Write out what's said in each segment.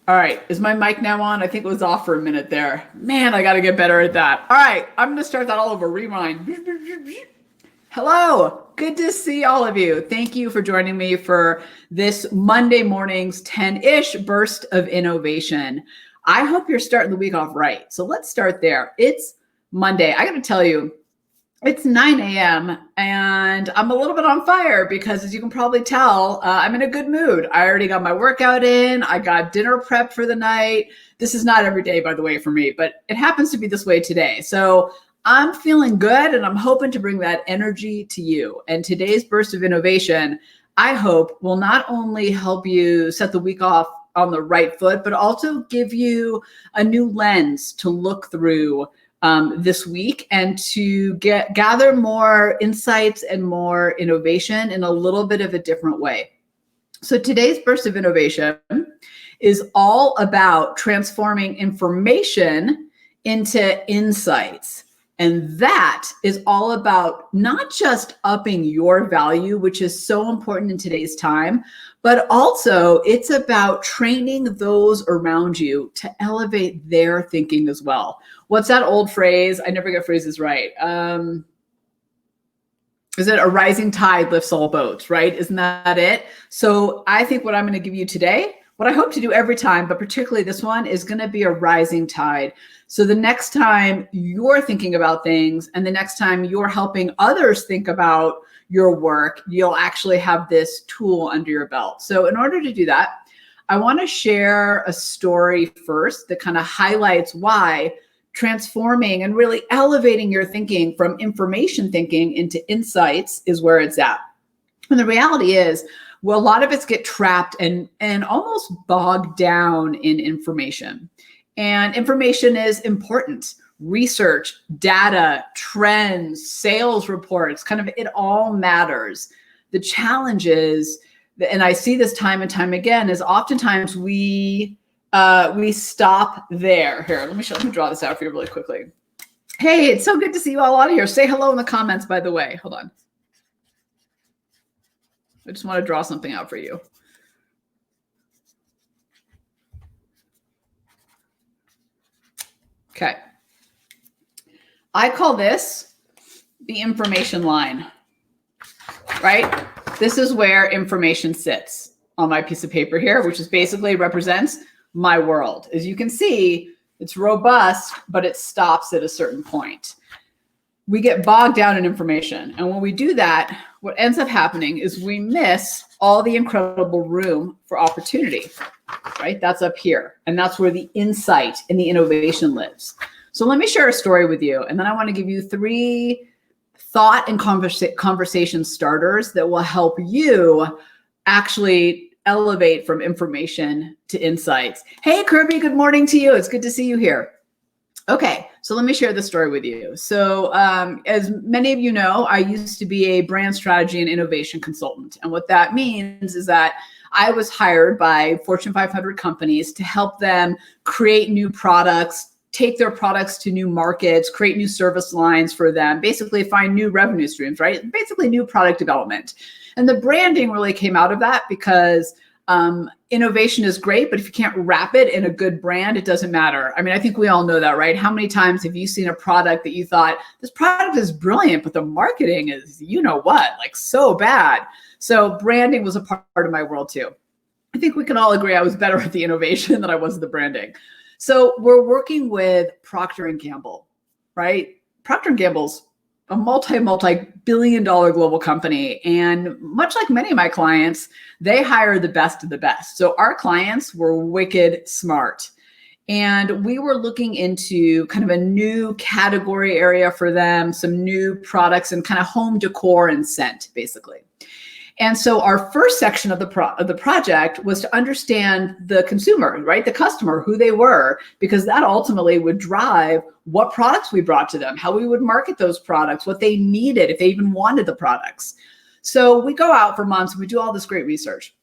All right, is my mic now on? I think it was off for a minute there. Man, I got to get better at that. All right, I'm going to start that all over. Rewind. Hello, good to see all of you. Thank you for joining me for this Monday morning's 10-ish burst of innovation. I hope you're starting the week off right. So let's start there. It's Monday. I got to tell you, it's 9 a.m. and I'm a little bit on fire because, as you can probably tell, I'm in a good mood. I already got my workout in. I got dinner prep for the night. This is not every day, by the way, for me, but it happens to be this way today. So I'm feeling good and I'm hoping to bring that energy to you. And today's burst of innovation, I hope, will not only help you set the week off on the right foot, but also give you a new lens to look through this week and to gather more insights and more innovation in a little bit of a different way. So today's burst of innovation is all about transforming information into insights. And that is all about not just upping your value, which is so important in today's time, but also it's about training those around you to elevate their thinking as well. What's that old phrase? I never get phrases right. Is it a rising tide lifts all boats, right? Isn't that it? So I think what I'm going to give you today, what I hope to do every time, but particularly this one, is going to be a rising tide. So the next time you're thinking about things and the next time you're helping others think about your work, you'll actually have this tool under your belt. So in order to do that, I want to share a story first that kind of highlights why transforming and really elevating your thinking from information thinking into insights is where it's at. And the reality is, well, a lot of us get trapped and almost bogged down in information. And information is important. Research, data, trends, sales reports, kind of it all matters. The challenge is, and I see this time and time again, is oftentimes we stop there. Here, let me draw this out for you really quickly. Hey, it's so good to see you all out here. Say hello in the comments, by the way. Hold on. I just want to draw something out for you. Okay. I call this the information line, right? This is where information sits on my piece of paper here, which is basically represents my world. As you can see, it's robust, but it stops at a certain point. We get bogged down in information. And when we do that, what ends up happening is we miss all the incredible room for opportunity, right? That's up here. And that's where the insight and the innovation lives. So let me share a story with you. And then I want to give you 3 thought and conversation starters that will help you actually elevate from information to insights. Hey, Kirby, good morning to you. It's good to see you here. Okay, so let me share the story with you. So as many of you know, I used to be a brand strategy and innovation consultant. And what that means is that I was hired by Fortune 500 companies to help them create new products, take their products to new markets, create new service lines for them, basically find new revenue streams, right? Basically new product development. And the branding really came out of that because innovation is great, but if you can't wrap it in a good brand, it doesn't matter. I mean, I think we all know that, right? How many times have you seen a product that you thought, this product is brilliant, but the marketing is, you know what, like so bad. So branding was a part of my world too. I think we can all agree I was better at the innovation than I was at the branding. So we're working with Procter & Gamble, right? Procter & Gamble's a multi-billion-dollar global company. And much like many of my clients, they hire the best of the best. So our clients were wicked smart. And we were looking into kind of a new category area for them, some new products and kind of home decor and scent, basically. And so our first section of the project was to understand the consumer, right? The customer, who they were, because that ultimately would drive what products we brought to them, how we would market those products, what they needed, if they even wanted the products. So we go out for months, we do all this great research.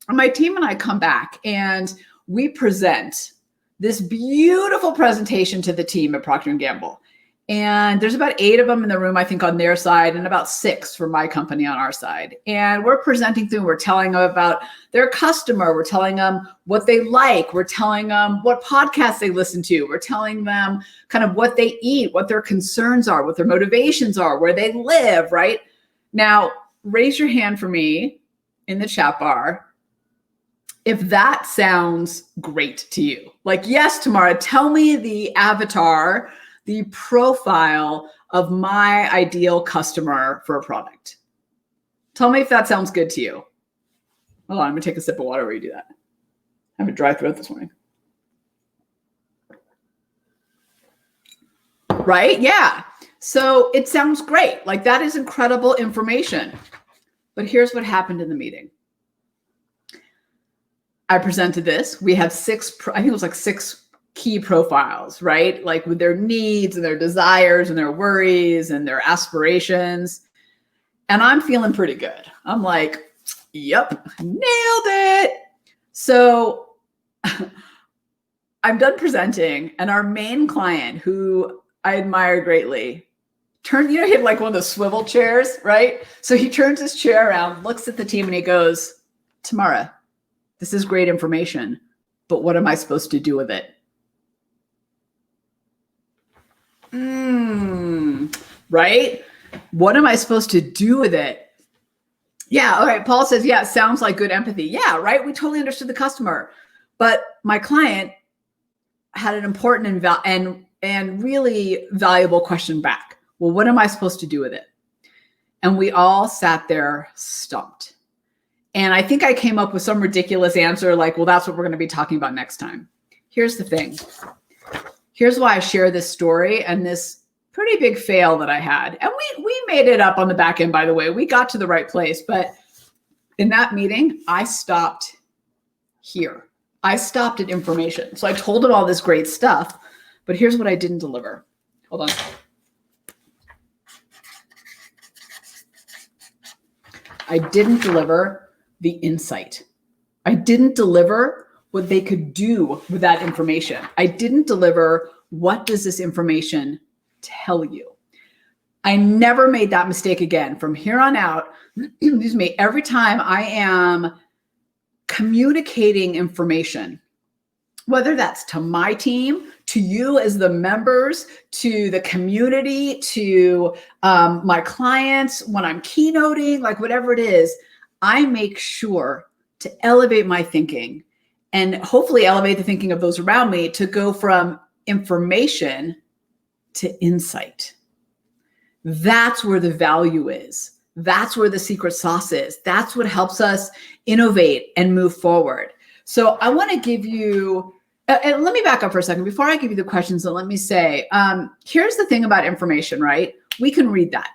And my team and I come back and we present this beautiful presentation to the team at Procter & Gamble. And there's about 8 of them in the room, I think, on their side, and about 6 for my company on our side. And we're presenting through, we're telling them about their customer. We're telling them what they like. We're telling them what podcasts they listen to. We're telling them kind of what they eat, what their concerns are, what their motivations are, where they live, right? Now, raise your hand for me in the chat bar if that sounds great to you. Like, yes, Tamara, tell me the avatar, the profile of my ideal customer for a product. Tell me if that sounds good to you. Hold on, I'm gonna take a sip of water while you do that. I have a dry throat this morning. Right? Yeah. So it sounds great. Like, that is incredible information. But here's what happened in the meeting. I presented this. We have 6, I think it was like 6 key profiles, right? Like with their needs and their desires and their worries and their aspirations. And I'm feeling pretty good. I'm like, yep, nailed it. So I'm done presenting, and our main client, who I admire greatly, turned, he had like one of those swivel chairs, right? So he turns his chair around, looks at the team, and he goes, Tamara, this is great information, but what am I supposed to do with it? Right? What am I supposed to do with it? Yeah, all right. Paul says, yeah, it sounds like good empathy. Yeah, right? We totally understood the customer. But my client had an important and really valuable question back. Well, what am I supposed to do with it? And we all sat there stumped. And I think I came up with some ridiculous answer like, well, that's what we're going to be talking about next time. Here's the thing. Here's why I share this story and this pretty big fail that I had. And we made it up on the back end, by the way. We got to the right place. But in that meeting, I stopped here. I stopped at information. So I told him all this great stuff, but here's what I didn't deliver. Hold on. I didn't deliver the insight. I didn't deliver what they could do with that information. I didn't deliver what does this information tell you. I never made that mistake again. From here on out, excuse me, every time I am communicating information, whether that's to my team, to you as the members, to the community, to my clients, when I'm keynoting, like whatever it is, I make sure to elevate my thinking and hopefully elevate the thinking of those around me to go from information to insight. That's where the value is. That's where the secret sauce is. That's what helps us innovate and move forward. So I want to give you, and let me back up for a second. Before I give you the questions, let me say, here's the thing about information, right? We can read that.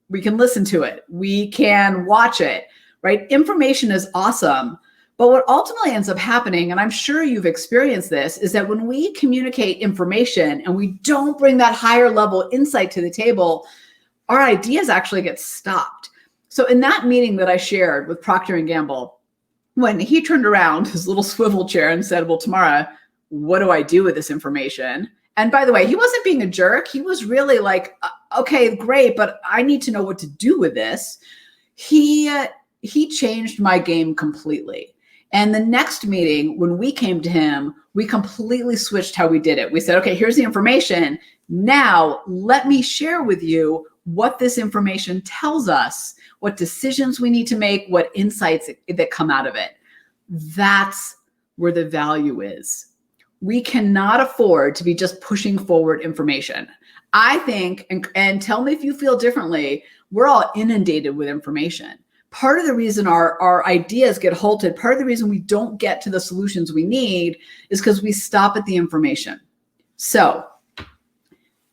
We can listen to it. We can watch it, right? Information is awesome. But what ultimately ends up happening, and I'm sure you've experienced this, is that when we communicate information and we don't bring that higher level insight to the table, our ideas actually get stopped. So in that meeting that I shared with Procter & Gamble, when he turned around his little swivel chair and said, well, Tamara, what do I do with this information? And by the way, he wasn't being a jerk. He was really like, okay, great, but I need to know what to do with this. He changed my game completely. And the next meeting, when we came to him, we completely switched how we did it. We said, okay, here's the information. Now let me share with you what this information tells us, what decisions we need to make, what insights that come out of it. That's where the value is. We cannot afford to be just pushing forward information. I think, and tell me if you feel differently, we're all inundated with information. Part of the reason our ideas get halted, part of the reason we don't get to the solutions we need is because we stop at the information. So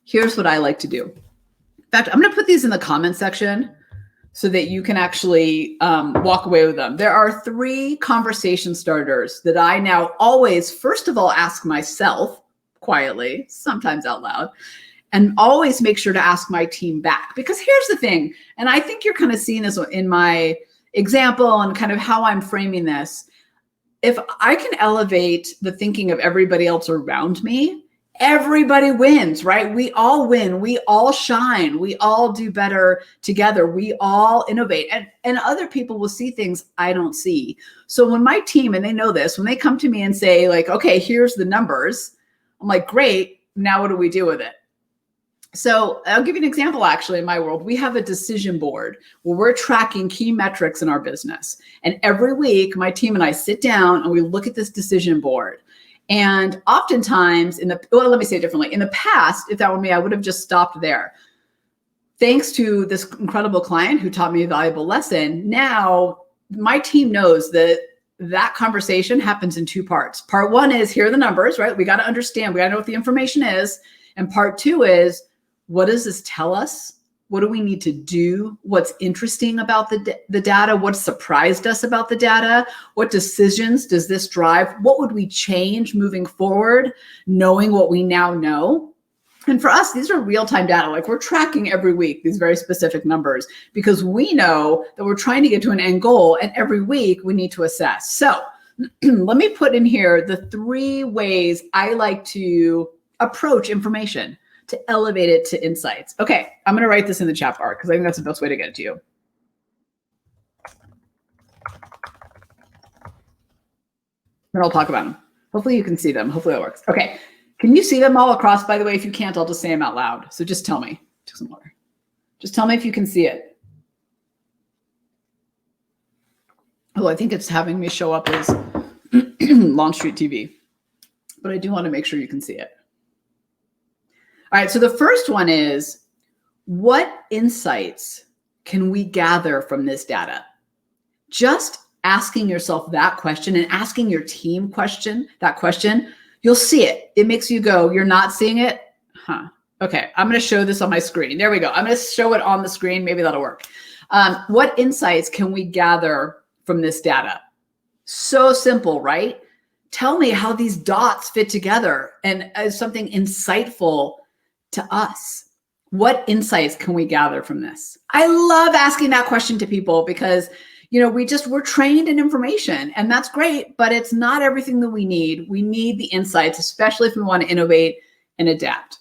here's what I like to do. In fact, I'm going to put these in the comment section so that you can actually walk away with them. There are 3 conversation starters that I now always, first of all, ask myself quietly, sometimes out loud, and always make sure to ask my team back. Because here's the thing, and I think you're kind of seeing this in my example and kind of how I'm framing this. If I can elevate the thinking of everybody else around me everybody wins, right? We all win. We all shine. We all do better together. We all innovate. And other people will see things I don't see. So when my team, and they know this, when they come to me and say like, okay, here's the numbers, I'm like, great. Now what do we do with it? So I'll give you an example. Actually, in my world, we have a decision board where we're tracking key metrics in our business. And every week, my team and I sit down and we look at this decision board. And oftentimes well, let me say it differently. In the past, if that were me, I would have just stopped there. Thanks to this incredible client who taught me a valuable lesson, now my team knows that that conversation happens in two parts. Part one is, here are the numbers, right? We got to understand, we got to know what the information is. And part two is, what does this tell us? What do we need to do? What's interesting about the data? What surprised us about the data? What decisions does this drive? What would we change moving forward, knowing what we now know? And for us, these are real-time data. Like, we're tracking every week these very specific numbers because we know that we're trying to get to an end goal, and every week we need to assess. So let me put in here the 3 ways I like to approach information to elevate it to insights. Okay, I'm going to write this in the chat bar because I think that's the best way to get it to you. Then I'll talk about them. Hopefully you can see them. Hopefully that works. Okay, can you see them all across? By the way, if you can't, I'll just say them out loud. So just tell me. Take some water. Just tell me if you can see it. Oh, I think it's having me show up as LaunchStreet TV, but I do want to make sure you can see it. All right, so the first one is, what insights can we gather from this data? Just asking yourself that question and asking your team that question, you'll see it. It makes you go, you're not seeing it? Huh. Okay, I'm going to show this on my screen. There we go. I'm going to show it on the screen. Maybe that'll work. What insights can we gather from this data? So simple, right? Tell me how these dots fit together and as something insightful to us. What insights can we gather from this? I love asking that question to people because, you know, we're trained in information, and that's great, but it's not everything that we need. We need the insights, especially if we want to innovate and adapt.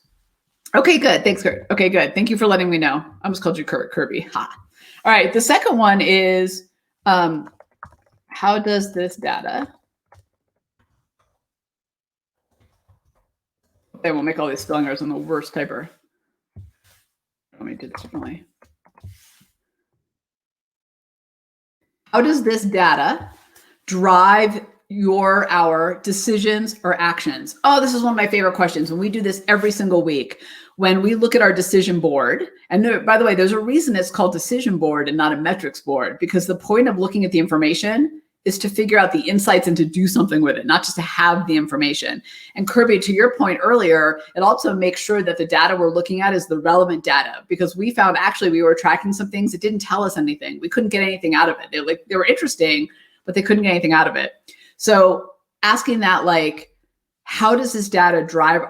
Okay, good. Thanks, Kurt. Okay, good. Thank you for letting me know. I almost called you Kirby. Ha. All right. The second one is, how does this data, they will make all these spelling errors. I'm the worst typer. Let me do this differently. How does this data drive our decisions or actions? Oh, this is one of my favorite questions. And we do this every single week when we look at our decision board. And by the way, there's a reason it's called decision board and not a metrics board, because the point of looking at the information is to figure out the insights and to do something with it, not just to have the information. And Kirby, to your point earlier, it also makes sure that the data we're looking at is the relevant data, because we found actually we were tracking some things that didn't tell us anything. We couldn't get anything out of it. They were interesting, but they couldn't get anything out of it. So asking that, like, how does this data drive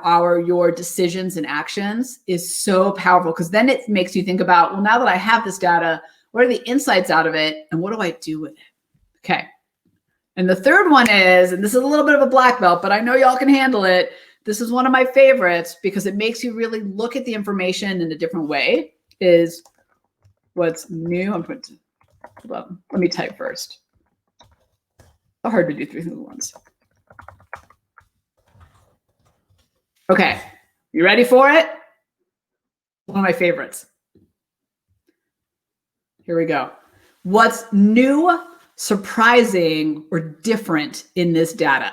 your decisions and actions is so powerful, because then it makes you think about, well, now that I have this data, what are the insights out of it and what do I do with it? Okay. And the third one is, and this is a little bit of a black belt, but I know y'all can handle it. This is one of my favorites because it makes you really look at the information in a different way, is what's new. Hold on, let me type first. So hard to do 3 things at once. Okay, you ready for it? One of my favorites. Here we go. What's new, surprising, or different in this data?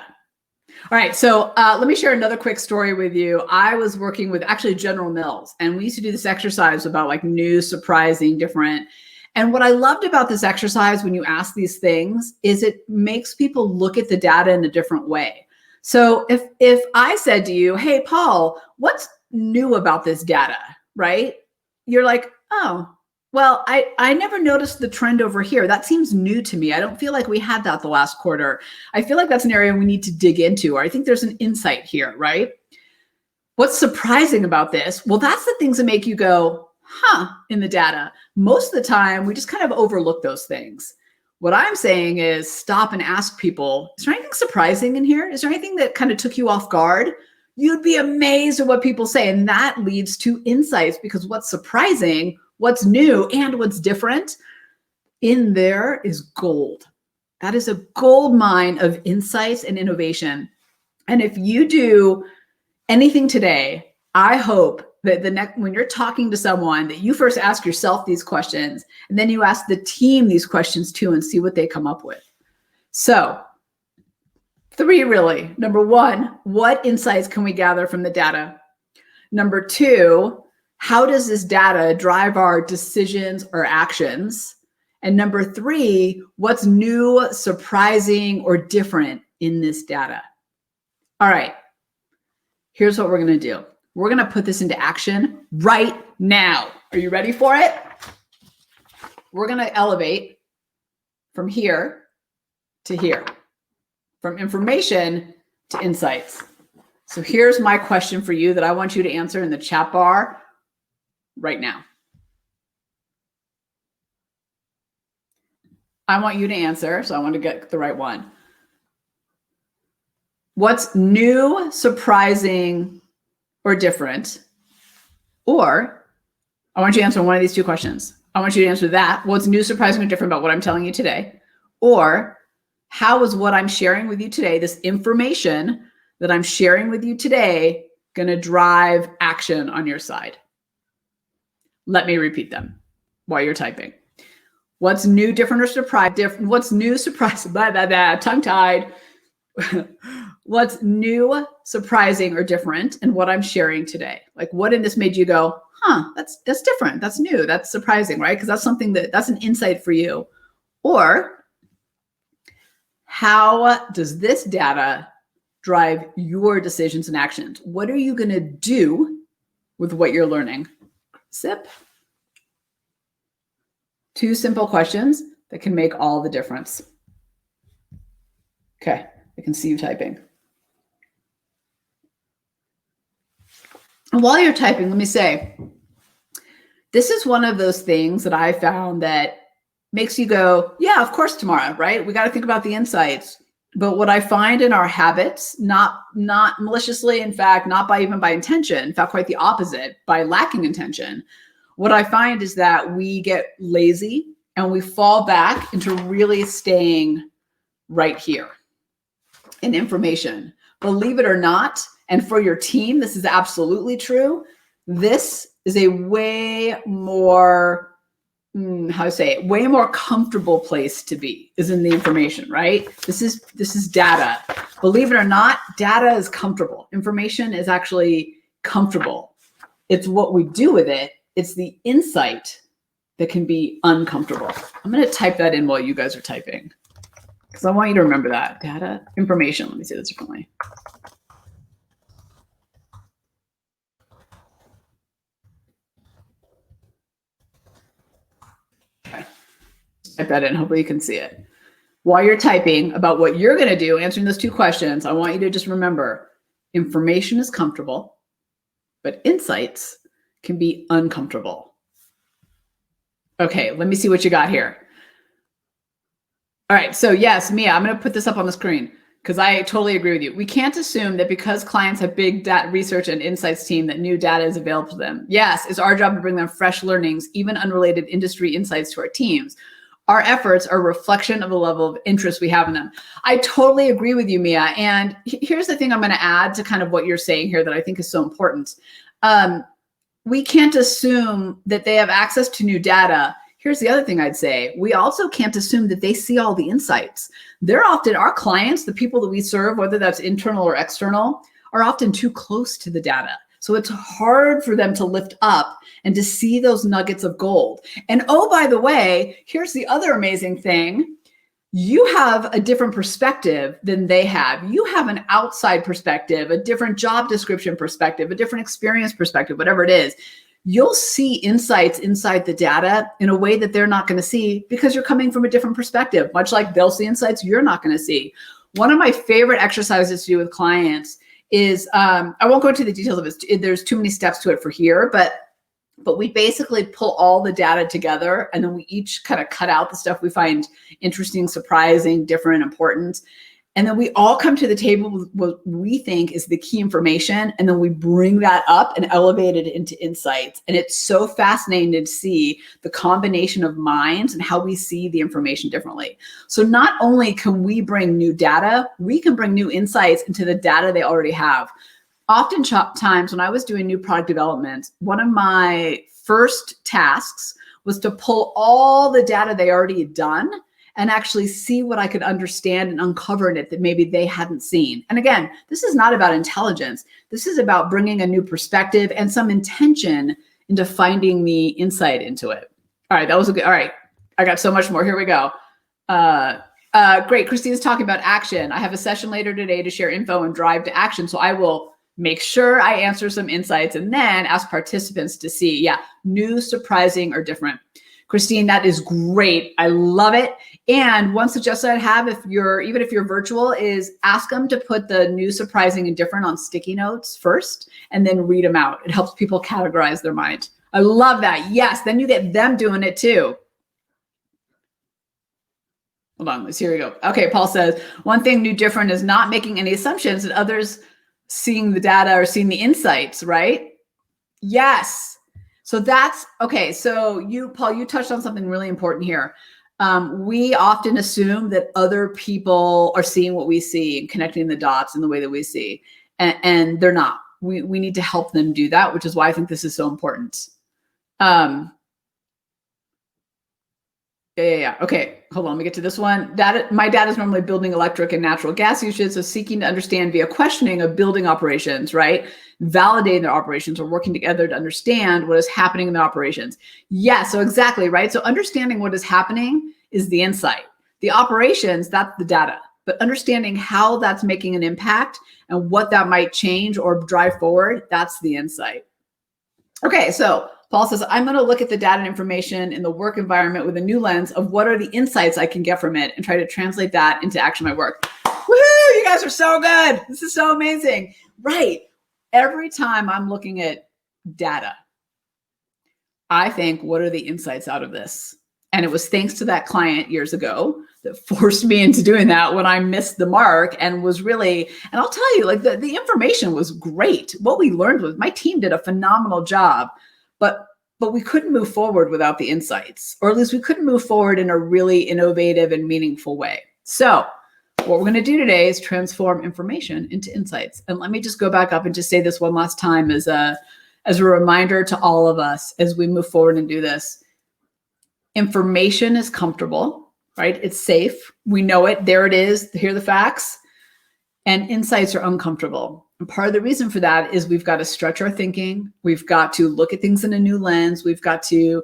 All right, so let me share another quick story with you. I was working with actually General Mills, and we used to do this exercise about like new, surprising, different. And what I loved about this exercise when you ask these things is it makes people look at the data in a different way. So if I said to you, hey, Paul, what's new about this data, right? You're like, oh, well, I never noticed the trend over here. That seems new to me. I don't feel like we had that the last quarter. I feel like that's an area we need to dig into, or I think there's an insight here, right? What's surprising about this? Well, that's the things that make you go, huh, in the data. Most of the time, we just kind of overlook those things. What I'm saying is stop and ask people, is there anything surprising in here? Is there anything that kind of took you off guard? You'd be amazed at what people say. And that leads to insights, because what's surprising, what's new, and what's different in there is gold. That is a gold mine of insights and innovation. And if you do anything today, I hope that when you're talking to someone, that you first ask yourself these questions, and then you ask the team these questions too, and see what they come up with. So 3 really. Number 1, what insights can we gather from the data? Number 2, how does this data drive our decisions or actions? And number 3, what's new, surprising, or different in this data? All right, here's what we're going to do. We're going to put this into action right now. Are you ready for it? We're going to elevate from here to here, from information to insights. So here's my question for you that I want you to answer in the chat bar right now. I want you to answer, so I want to get the right one. What's new, surprising, or different? Or I want you to answer one of these 2 questions. I want you to answer that. What's new, surprising, or different about what I'm telling you today? Or how is what I'm sharing with you today, this information that I'm sharing with you today, going to drive action on your side? Let me repeat them while you're typing. What's new, different, or surprising? What's new, surprising, tongue-tied. What's new, surprising, or different in what I'm sharing today? Like, what in this made you go, huh, that's different, that's new, that's surprising, right? Because that's something that's an insight for you. Or how does this data drive your decisions and actions? What are you going to do with what you're learning? Sip. 2 simple questions that can make all the difference. Okay, I can see you typing. And while you're typing, let me say, this is one of those things that I found that makes you go, yeah, of course, Tamara, right? We got to think about the insights. But what I find in our habits, not maliciously, in fact, not even by intention, in fact, quite the opposite, by lacking intention, what I find is that we get lazy and we fall back into really staying right here in information. Believe it or not, and for your team, this is absolutely true. This is a way more, way more comfortable place to be, is in the information, right? This is data. Believe it or not, data is comfortable. Information is actually comfortable. It's what we do with it. It's the insight that can be uncomfortable. I'm going to type that in while you guys are typing, because I want you to remember that. Data, information. Let me say this differently. Okay. Type that in. Hopefully you can see it. While you're typing about what you're going to do, answering those 2 questions, I want you to just remember, information is comfortable, but insights can be uncomfortable. Okay, let me see what you got here. All right, so yes, Mia, I'm going to put this up on the screen because I totally agree with you. We can't assume that because clients have big data research and insights team that new data is available to them. Yes, it's our job to bring them fresh learnings, even unrelated industry insights to our teams. Our efforts are a reflection of the level of interest we have in them. I totally agree with you, Mia. And here's the thing I'm going to add to kind of what you're saying here that I think is so important. We can't assume that they have access to new data. Here's the other thing I'd say. We also can't assume that they see all the insights. They're often, our clients, the people that we serve, whether that's internal or external, are often too close to the data. So it's hard for them to lift up and to see those nuggets of gold. And oh, by the way, here's the other amazing thing. You have a different perspective than they have. You have an outside perspective, a different job description perspective, a different experience perspective, whatever it is. You'll see insights inside the data in a way that they're not going to see because you're coming from a different perspective, much like they'll see insights you're not going to see. One of my favorite exercises to do with clients is, I won't go into the details of it. There's too many steps to it for here, but we basically pull all the data together and then we each kind of cut out the stuff we find interesting, surprising, different, important. And then we all come to the table with what we think is the key information. And then we bring that up and elevate it into insights. And it's so fascinating to see the combination of minds and how we see the information differently. So not only can we bring new data, we can bring new insights into the data they already have. Oftentimes when I was doing new product development, one of my first tasks was to pull all the data they already had done and actually see what I could understand and uncover in it that maybe they hadn't seen. And again, this is not about intelligence. This is about bringing a new perspective and some intention into finding the insight into it. All right, that was a good, all right. I got so much more, here we go. Great, Christina's talking about action. I have a session later today to share info and drive to action. So I will make sure I answer some insights and then ask participants to see, yeah, new, surprising, or different. Christine, that is great. I love it. And one suggestion I'd have, even if you're virtual, is ask them to put the new, surprising, and different on sticky notes first, and then read them out. It helps people categorize their mind. I love that. Yes, then you get them doing it too. Hold on, here we go. Okay, Paul says, one thing new, different is not making any assumptions and others seeing the data or seeing the insights, right? Yes. So that's, okay, so you, Paul, you touched on something really important here. We often assume that other people are seeing what we see and connecting the dots in the way that we see, and they're not. We need to help them do that, which is why I think this is so important. Yeah. Okay, hold on, let me get to this one. My dad is normally building electric and natural gas usage, so seeking to understand via questioning of building operations, right? Validating their operations or working together to understand what is happening in the operations. Yeah, so exactly, right? So understanding what is happening is the insight. The operations, that's the data. But understanding how that's making an impact and what that might change or drive forward, that's the insight. Okay, so Paul says, I'm going to look at the data and information in the work environment with a new lens of what are the insights I can get from it and try to translate that into action in my work. Woohoo! You guys are so good. This is so amazing. Right. Every time I'm looking at data, I think, what are the insights out of this? And it was thanks to that client years ago that forced me into doing that when I missed the mark and was really, and I'll tell you, like the information was great. What we learned was my team did a phenomenal job, but we couldn't move forward without the insights, or at least we couldn't move forward in a really innovative and meaningful way. So what we're going to do today is transform information into insights. And let me just go back up and just say this one last time as a reminder to all of us as we move forward and do this. Information is comfortable, right? It's safe. We know it. There it is. Here are the facts. And insights are uncomfortable. And part of the reason for that is we've got to stretch our thinking. We've got to look at things in a new lens. We've got to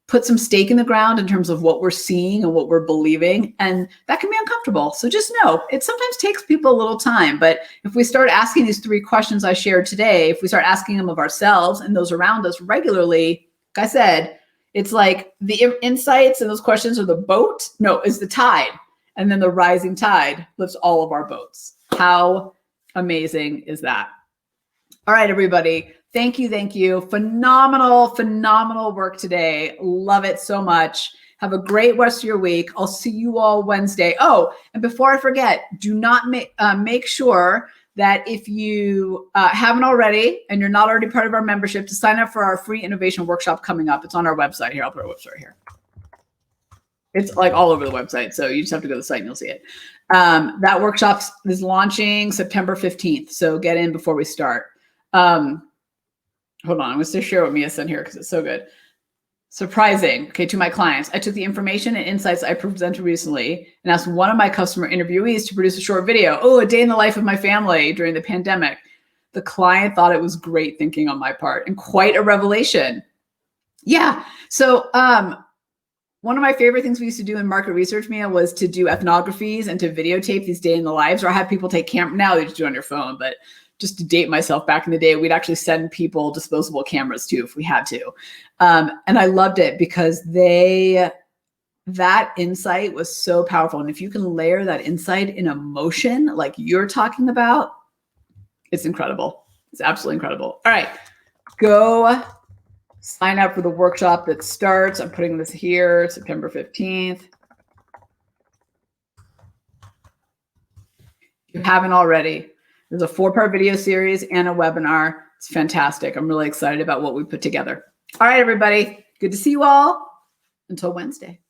put some stake in the ground in terms of what we're seeing and what we're believing. And that can be uncomfortable. So just know it sometimes takes people a little time. But if we start asking these 3 questions I shared today, if we start asking them of ourselves and those around us regularly, like I said, it's like the insights and those questions are the boat. No, is the tide. And then the rising tide lifts all of our boats. How amazing is that? All right, everybody. Thank you. Thank you. Phenomenal, phenomenal work today. Love it so much. Have a great rest of your week. I'll see you all Wednesday. Oh, and before I forget, do not make sure that if you haven't already and you're not already part of our membership, to sign up for our free innovation workshop coming up. It's on our website here. I'll put our website right here. It's like all over the website. So you just have to go to the site and you'll see it. That workshop is launching September 15th. So get in before we start. Hold on, I'm going to share what Mia sent here because it's so good. Surprising. Okay, to my clients, I took the information and insights I presented recently and asked one of my customer interviewees to produce a short video. Oh, a day in the life of my family during the pandemic. The client thought it was great thinking on my part and quite a revelation. Yeah. So one of my favorite things we used to do in market research, Mia, was to do ethnographies and to videotape these day in the lives, or have people take camera. Now they just do it on your phone, but just to date myself, back in the day, we'd actually send people disposable cameras too, if we had to. And I loved it because that insight was so powerful. And if you can layer that insight in emotion, like you're talking about, it's incredible. It's absolutely incredible. All right, go sign up for the workshop that starts. I'm putting this here, September 15th. If you haven't already, there's a 4-part video series and a webinar. It's fantastic. I'm really excited about what we put together. All right, everybody. Good to see you all. Until Wednesday.